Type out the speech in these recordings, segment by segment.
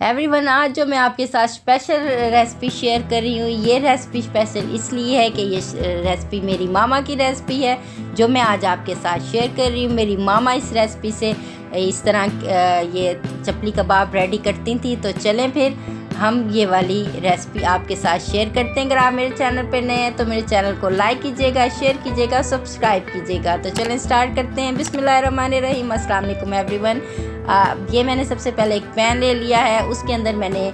Everyone, आज जो मैं आपके साथ स्पेशल रेसिपी शेयर कर रही हूँ, ये रेसिपी स्पेशल इसलिए है कि ये रेसिपी मेरी मामा की रेसिपी है जो मैं आज आपके साथ शेयर कर रही हूँ। मेरी मामा इस रेसिपी से इस तरह ये चपली कबाब रेडी करती थी। तो चलें फिर हम ये वाली रेसिपी आपके साथ शेयर करते हैं। अगर आप मेरे चैनल पर नए हैं तो मेरे चैनल को लाइक कीजिएगा, शेयर कीजिएगा, सब्सक्राइब कीजिएगा। तो चलें स्टार्ट करते हैं। बिस्मिल्लाहिर्रहमानिर्रहीम। अस्सलाम वालेकुम एवरीवन। ये मैंने सबसे पहले एक पैन ले लिया है, उसके अंदर मैंने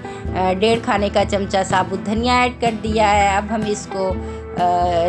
1.5 खाने का चमचा साबुत धनिया ऐड कर दिया है। अब हम इसको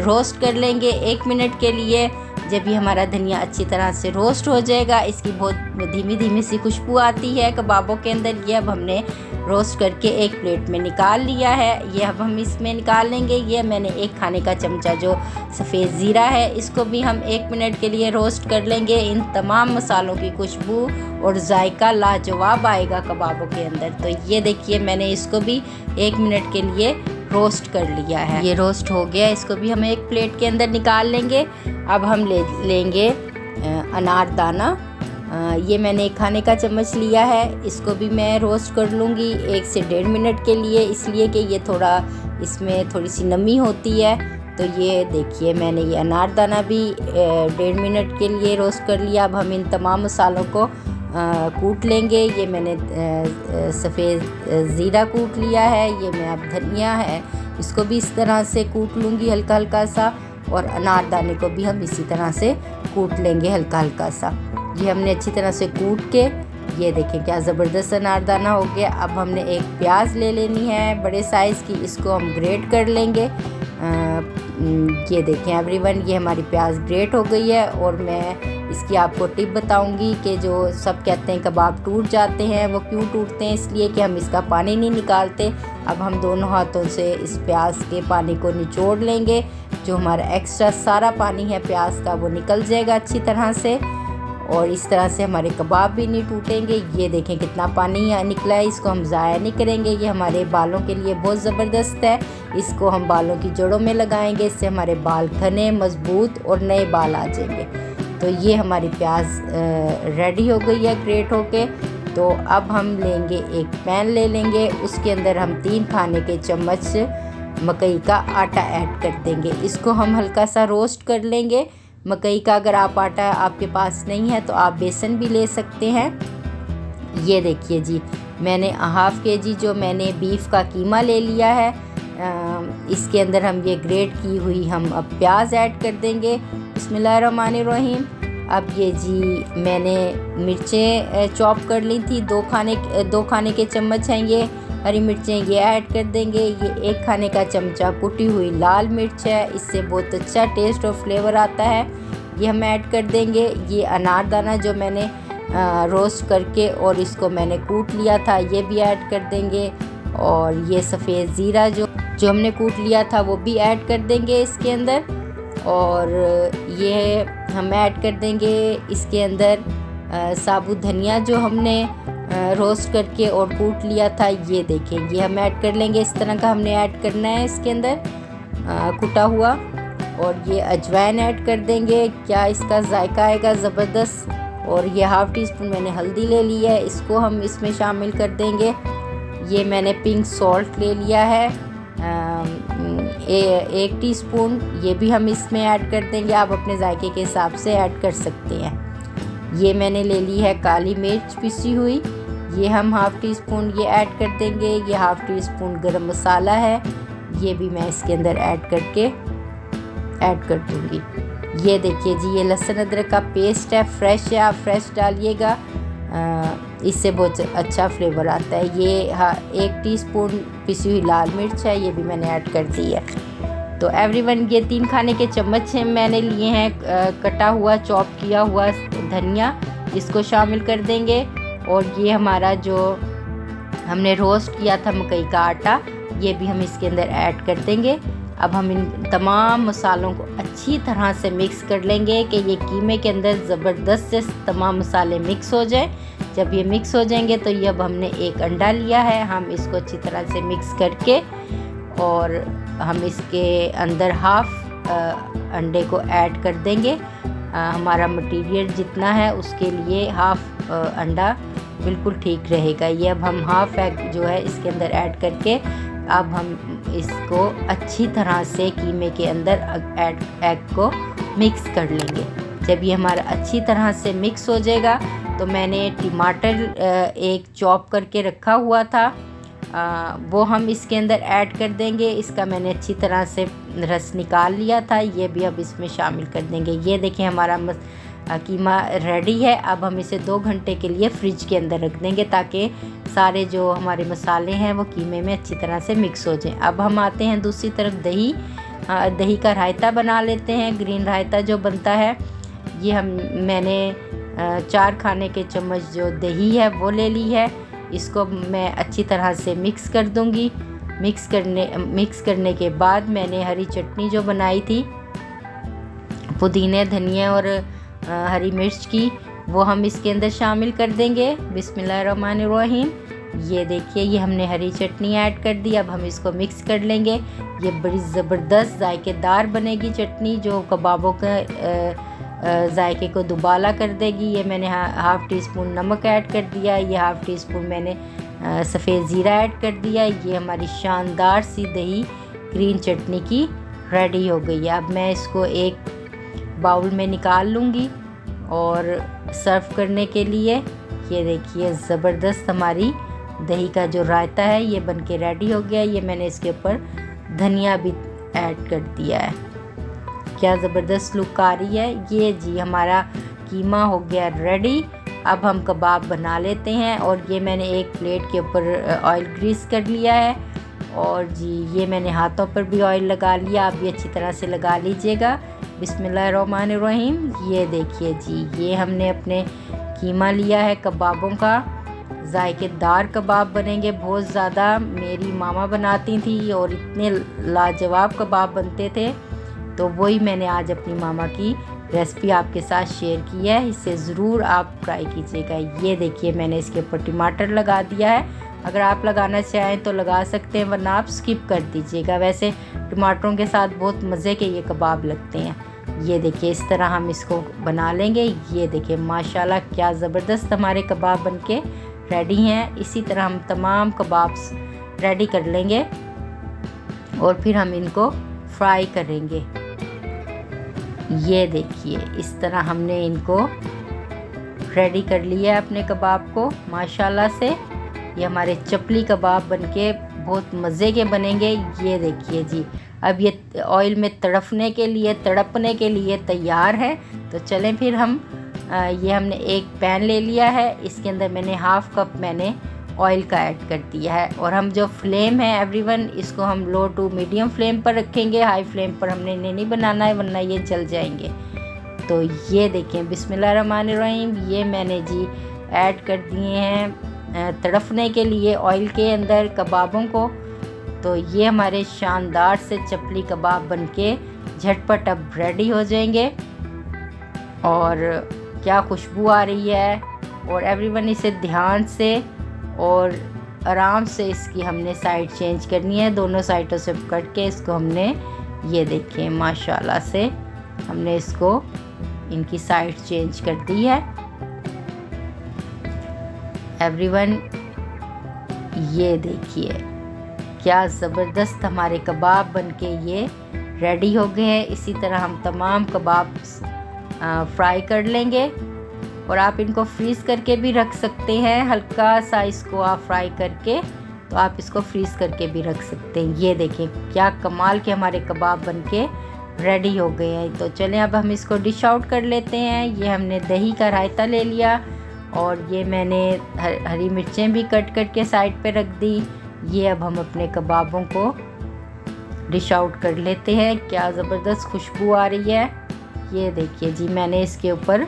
रोस्ट कर लेंगे 1 मिनट के लिए। जब ये हमारा धनिया अच्छी तरह से रोस्ट हो जाएगा, इसकी बहुत धीमी धीमी सी खुशबू आती है कबाबों के अंदर। ये अब हमने रोस्ट करके एक प्लेट में निकाल लिया है। ये अब हम इसमें निकाल लेंगे। ये मैंने 1 खाने का चमचा जो सफ़ेद ज़ीरा है, इसको भी हम 1 मिनट के लिए रोस्ट कर लेंगे। इन तमाम मसालों की खुशबू और जायका लाजवाब आएगा कबाबों के अंदर। तो ये देखिए, मैंने इसको भी 1 मिनट के लिए रोस्ट कर लिया है। ये रोस्ट हो गया, इसको भी हम एक प्लेट के अंदर निकाल लेंगे। अब हम लेंगे अनारदाना। ये मैंने 1 खाने का चम्मच लिया है, इसको भी मैं रोस्ट कर लूँगी 1 से 1.5 मिनट के लिए, इसलिए कि ये थोड़ा इसमें थोड़ी सी नमी होती है। तो ये देखिए, मैंने ये अनारदाना भी 1.5 मिनट के लिए रोस्ट कर लिया। अब हम इन तमाम मसालों को कूट लेंगे। ये मैंने सफ़ेद ज़ीरा कूट लिया है। ये मैं अब धनिया है, इसको भी इस तरह से कूट लूँगी हल्का हल्का सा। और अनारदाने को भी हम इसी तरह से कूट लेंगे हल्का हल्का सा। ये हमने अच्छी तरह से कूट के, ये देखें क्या ज़बरदस्त अनारदाना हो गया। अब हमने एक प्याज ले लेनी है बड़े साइज़ की, इसको हम ग्रेट कर लेंगे। ये देखें एवरीवन, ये हमारी प्याज ग्रेट हो गई है। और मैं इसकी आपको टिप बताऊंगी कि जो सब कहते हैं कबाब टूट जाते हैं, वो क्यों टूटते हैं, इसलिए कि हम इसका पानी नहीं निकालते। अब हम दोनों हाथों से इस प्याज के पानी को निचोड़ लेंगे। जो हमारा एक्स्ट्रा सारा पानी है प्याज का, वो निकल जाएगा अच्छी तरह से। और इस तरह से हमारे कबाब भी नहीं टूटेंगे। ये देखें कितना पानी निकला है, इसको हम ज़ाया नहीं करेंगे। ये हमारे बालों के लिए बहुत ज़बरदस्त है। इसको हम बालों की जड़ों में लगाएंगे, इससे हमारे बाल घने, मजबूत और नए बाल आ जाएंगे। तो ये हमारी प्याज रेडी हो गई है ग्रेट होके। तो अब हम लेंगे एक पैन ले लेंगे, उसके अंदर हम 3 खाने के चम्मच मकई का आटा ऐड कर देंगे। इसको हम हल्का सा रोस्ट कर लेंगे। मकई का अगर आप आटा आपके पास नहीं है तो आप बेसन भी ले सकते हैं। ये देखिए जी, मैंने 1/2 kg जो मैंने बीफ का कीमा ले लिया है। इसके अंदर हम ये ग्रेट की हुई हम अब प्याज ऐड कर देंगे। बिस्मिल्लाहिर्रहमानिर्रहीम। अब ये जी मैंने मिर्चें चॉप कर ली थी, 2 खाने के चम्मच हैं ये हरी मिर्चें, ये ऐड कर देंगे। ये 1 खाने का चमचा कुटी हुई लाल मिर्च है, इससे बहुत अच्छा टेस्ट और फ्लेवर आता है, ये हम ऐड कर देंगे। ये अनारदाना जो मैंने रोस्ट करके और इसको मैंने कूट लिया था, ये भी ऐड कर देंगे। और ये सफ़ेद ज़ीरा जो हमने कूट लिया था, वो भी ऐड कर देंगे इसके अंदर। और ये हम ऐड कर देंगे इसके अंदर साबुत धनिया जो हमने रोस्ट करके और कूट लिया था। ये देखें, ये हम ऐड कर लेंगे। इस तरह का हमने ऐड करना है इसके अंदर कुटा हुआ। और ये अजवाइन ऐड कर देंगे, क्या इसका जायका आएगा ज़बरदस्त। और ये 1/2 टीस्पून मैंने हल्दी ले ली है, इसको हम इसमें शामिल कर देंगे। ये मैंने पिंक सॉल्ट ले लिया है 1 टीस्पून, ये भी हम इसमें ऐड कर देंगे। आप अपने जायके के हिसाब से ऐड कर सकते हैं। ये मैंने ले ली है काली मिर्च पिसी हुई, ये हम 1/2 टीस्पून ये ऐड कर देंगे। ये 1/2 टीस्पून गरम मसाला है, ये भी मैं इसके अंदर ऐड कर दूँगी। ये देखिए जी, ये लहसुन अदरक का पेस्ट है, फ्रेश है, आप फ्रेश डालिएगा, इससे बहुत अच्छा फ्लेवर आता है। ये 1 टीस्पून पिसी हुई लाल मिर्च है, ये भी मैंने ऐड कर दी है। तो एवरीवन, ये 3 खाने के चम्मच मैंने लिए हैं कटा हुआ चॉप किया हुआ धनिया, इसको शामिल कर देंगे। और ये हमारा जो हमने रोस्ट किया था मकई का आटा, ये भी हम इसके अंदर ऐड कर देंगे। अब हम इन तमाम मसालों को अच्छी तरह से मिक्स कर लेंगे कि ये कीमे के अंदर ज़बरदस्त से तमाम मसाले मिक्स हो जाएं। जब ये मिक्स हो जाएंगे तो ये अब हमने 1 अंडा लिया है, हम इसको अच्छी तरह से मिक्स करके और हम इसके अंदर 1/2 अंडे को ऐड कर देंगे। हमारा मटेरियल जितना है उसके लिए हाफ़ अंडा बिल्कुल ठीक रहेगा। ये अब हम हाफ़ एग जो है इसके अंदर ऐड करके अब हम इसको अच्छी तरह से कीमे के अंदर एग को मिक्स कर लेंगे। जब ये हमारा अच्छी तरह से मिक्स हो जाएगा तो मैंने टमाटर एक चॉप करके रखा हुआ था, वो हम इसके अंदर ऐड कर देंगे। इसका मैंने अच्छी तरह से रस निकाल लिया था, ये भी अब इसमें शामिल कर देंगे। ये देखें हमारा कीमा रेडी है। अब हम इसे 2 घंटे के लिए फ्रिज के अंदर रख देंगे ताकि सारे जो हमारे मसाले हैं वो कीमे में अच्छी तरह से मिक्स हो जाएं। अब हम आते हैं दूसरी तरफ दही का रायता बना लेते हैं। ग्रीन रायता जो बनता है ये मैंने 4 खाने के चम्मच जो दही है वो ले ली है। इसको मैं अच्छी तरह से मिक्स कर दूंगी। मिक्स करने के बाद मैंने हरी चटनी जो बनाई थी पुदीने, धनिया और हरी मिर्च की, वो हम इसके अंदर शामिल कर देंगे। बिस्मिल्लाहिर्रहमानिर्रहीम। ये देखिए ये हमने हरी चटनी ऐड कर दी। अब हम इसको मिक्स कर लेंगे। ये बड़ी ज़बरदस्त जायकेदार बनेगी चटनी जो कबाबों के जायके को दुबाला कर देगी। ये मैंने हाफ़ टी स्पून नमक ऐड कर दिया। ये हाफ़ टी स्पून मैंने सफ़ेद ज़ीरा ऐड कर दिया। ये हमारी शानदार सी दही ग्रीन चटनी की रेडी हो गई है। अब मैं इसको एक बाउल में निकाल लूँगी और सर्व करने के लिए। ये देखिए ज़बरदस्त हमारी दही का जो रायता है ये बनके रेडी हो गया। ये मैंने इसके ऊपर धनिया भी ऐड कर दिया है। क्या ज़बरदस्त लुक आ रही है। ये जी हमारा कीमा हो गया रेडी। अब हम कबाब बना लेते हैं और ये मैंने एक प्लेट के ऊपर ऑयल ग्रीस कर लिया है और जी ये मैंने हाथों पर भी ऑयल लगा लिया। आप भी अच्छी तरह से लगा लीजिएगा। बिस्मिल्लाहिर्रहमानिर्रहीम। ये देखिए जी ये हमने अपने कीमा लिया है कबाबों का। जायकेदार कबाब बनेंगे बहुत ज़्यादा। मेरी मामा बनाती थी और इतने लाजवाब कबाब बनते थे, तो वही मैंने आज अपनी मामा की रेसिपी आपके साथ शेयर की है। इसे ज़रूर आप ट्राई कीजिएगा। ये देखिए मैंने इसके ऊपर टमाटर लगा दिया है। अगर आप लगाना चाहें तो लगा सकते हैं वरना आप स्किप कर दीजिएगा। वैसे टमाटरों के साथ बहुत मज़े के ये कबाब लगते हैं। ये देखिए इस तरह हम इसको बना लेंगे। ये देखिए माशाल्लाह क्या ज़बरदस्त हमारे कबाब बनके रेडी हैं। इसी तरह हम तमाम कबाब्स रेडी कर लेंगे और फिर हम इनको फ्राई करेंगे। ये देखिए इस तरह हमने इनको रेडी कर लिया है अपने कबाब को माशाल्लाह से। ये हमारे चपली कबाब बनके बहुत मज़े के बनेंगे। ये देखिए जी अब ये ऑयल में तड़पने के लिए तैयार है। तो चलें फिर हम ये हमने एक पैन ले लिया है। इसके अंदर मैंने हाफ़ कप मैंने ऑयल का ऐड कर दिया है और हम जो फ्लेम है एवरीवन इसको हम लो टू मीडियम फ्लेम पर रखेंगे। हाई फ्लेम पर हमने इन्हें नहीं बनाना है वरना ये जल जाएंगे। तो ये देखें बिस्मिल्लाहिर्रहमानिर्रहीम। ये मैंने जी ऐड कर दिए हैं तड़पने के लिए ऑयल के अंदर कबाबों को। तो ये हमारे शानदार से चपली कबाब बनके झटपट अब रेडी हो जाएंगे और क्या खुशबू आ रही है। और एवरीवन इसे ध्यान से और आराम से इसकी हमने साइड चेंज करनी है। दोनों साइडों से कट के इसको हमने ये देखें माशाल्लाह से हमने इसको इनकी साइड चेंज कर दी है एवरीवन। ये देखिए क्या ज़बरदस्त हमारे कबाब बनके ये रेडी हो गए हैं। इसी तरह हम तमाम कबाब फ्राई कर लेंगे और आप इनको फ्रीज़ करके भी रख सकते हैं। हल्का सा इसको आप फ्राई करके तो आप इसको फ्रीज़ करके भी रख सकते हैं। ये देखें क्या कमाल के हमारे कबाब बनके रेडी हो गए हैं। तो चलें अब हम इसको डिश आउट कर लेते हैं। ये हमने दही का रायता ले लिया और ये मैंने हरी मिर्चें भी कट करके साइड पे रख दी। ये अब हम अपने कबाबों को डिश आउट कर लेते हैं। क्या ज़बरदस्त खुशबू आ रही है। ये देखिए जी मैंने इसके ऊपर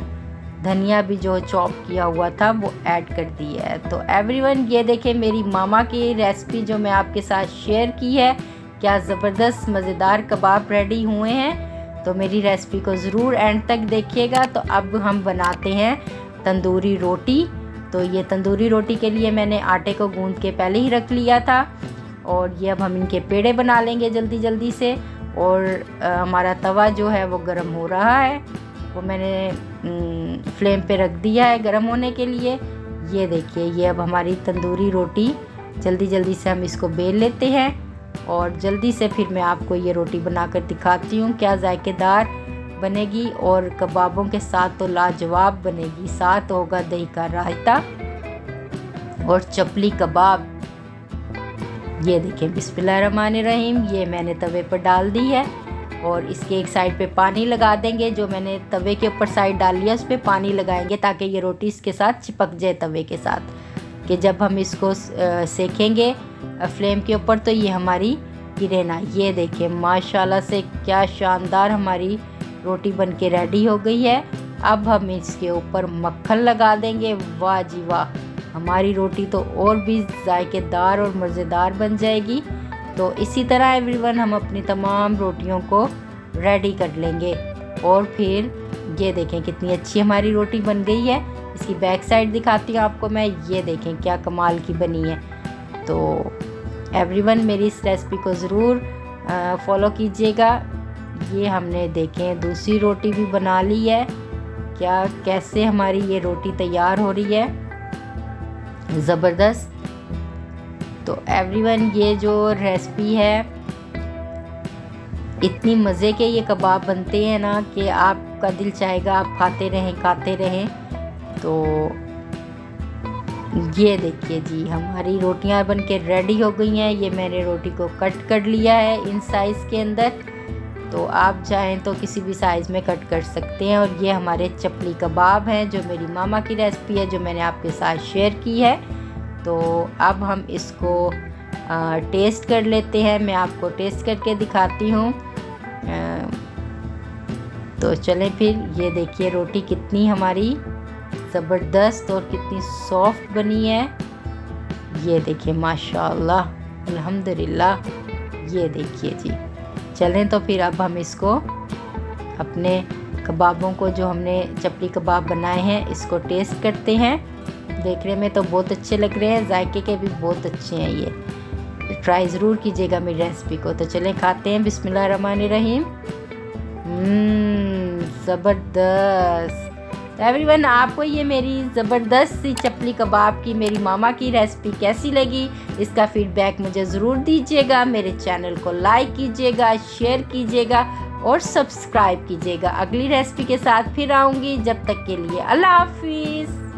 धनिया भी जो चॉप किया हुआ था वो ऐड कर दिया है। तो एवरीवन ये देखें मेरी मामा की रेसिपी जो मैं आपके साथ शेयर की है। क्या ज़बरदस्त मज़ेदार कबाब रेडी हुए हैं। तो मेरी रेसिपी को ज़रूर एंड तक देखिएगा। तो अब हम बनाते हैं तंदूरी रोटी। तो ये तंदूरी रोटी के लिए मैंने आटे को गूंद के पहले ही रख लिया था और ये अब हम इनके पेड़े बना लेंगे जल्दी जल्दी से। और हमारा तवा जो है वो गर्म हो रहा है वो मैंने फ्लेम पे रख दिया है गर्म होने के लिए। ये देखिए, ये अब हमारी तंदूरी रोटी जल्दी जल्दी से हम इसको बेल लेते हैं और जल्दी से फिर मैं आपको ये रोटी बनाकर दिखाती हूँ क्या जायकेदार बनेगी। और कबाबों के साथ तो लाजवाब बनेगी, साथ होगा दही का रायता और चपली कबाब। ये देखें, बिस्मिल्लाहिर्रहमानिर्रहीम, ये मैंने तवे पर डाल दी है और इसके एक साइड पे पानी लगा देंगे। जो मैंने तवे के ऊपर साइड डाल लिया उस पर पानी लगाएंगे ताकि ये रोटी इसके साथ चिपक जाए तवे के साथ, कि जब हम इसको सेकेंगे फ्लेम के ऊपर तो ये हमारी गिरे ना। ये देखें, माशाल्लाह से क्या शानदार हमारी रोटी बन के रेडी हो गई है। अब हम इसके ऊपर मक्खन लगा देंगे। वाह जी वाह, हमारी रोटी तो और भी जायकेदार और मज़ेदार बन जाएगी। तो इसी तरह एवरीवन हम अपनी तमाम रोटियों को रेडी कर लेंगे। और फिर ये देखें कितनी अच्छी हमारी रोटी बन गई है। इसकी बैक साइड दिखाती हूँ आपको मैं। ये देखें क्या कमाल की बनी है। तो एवरीवन मेरी इस रेसिपी को ज़रूर फॉलो कीजिएगा। ये हमने देखें दूसरी रोटी भी बना ली है। क्या कैसे हमारी ये रोटी तैयार हो रही है, ज़बरदस्त। तो एवरीवन ये जो रेसिपी है, इतनी मज़े के ये कबाब बनते हैं ना कि आपका दिल चाहेगा आप खाते रहें। तो ये देखिए जी, हमारी रोटियां बन के रेडी हो गई हैं। ये मैंने रोटी को कट कर लिया है इन साइज़ के अंदर। तो आप चाहें तो किसी भी साइज़ में कट कर सकते हैं। और ये हमारे चपली कबाब हैं जो मेरी मामा की रेसिपी है, जो मैंने आपके साथ शेयर की है। तो अब हम इसको टेस्ट कर लेते हैं। मैं आपको टेस्ट करके दिखाती हूँ। तो चलें फिर। ये देखिए रोटी कितनी हमारी ज़बरदस्त और कितनी सॉफ्ट बनी है। ये देखिए माशाल्लाह, अल्हम्दुलिल्लाह। ये देखिए जी। चलें तो फिर अब हम इसको अपने कबाबों को, जो हमने चपली कबाब बनाए हैं, इसको टेस्ट करते हैं। देखने में तो बहुत अच्छे लग रहे हैं, जायके के भी बहुत अच्छे हैं। ये ट्राई ज़रूर कीजिएगा मेरी रेसिपी को। तो चलें खाते हैं। बिस्मिल्लाहिर्रहमानिर्रहीम। ज़बरदस्त। तो एवरीवन, आपको ये मेरी ज़बरदस्त सी चपली कबाब की मेरी मामा की रेसिपी कैसी लगी, इसका फीडबैक मुझे ज़रूर दीजिएगा। मेरे चैनल को लाइक कीजिएगा, शेयर कीजिएगा और सब्सक्राइब कीजिएगा। अगली रेसिपी के साथ फिर आऊँगी। जब तक के लिए अल्लाह हाफिज़।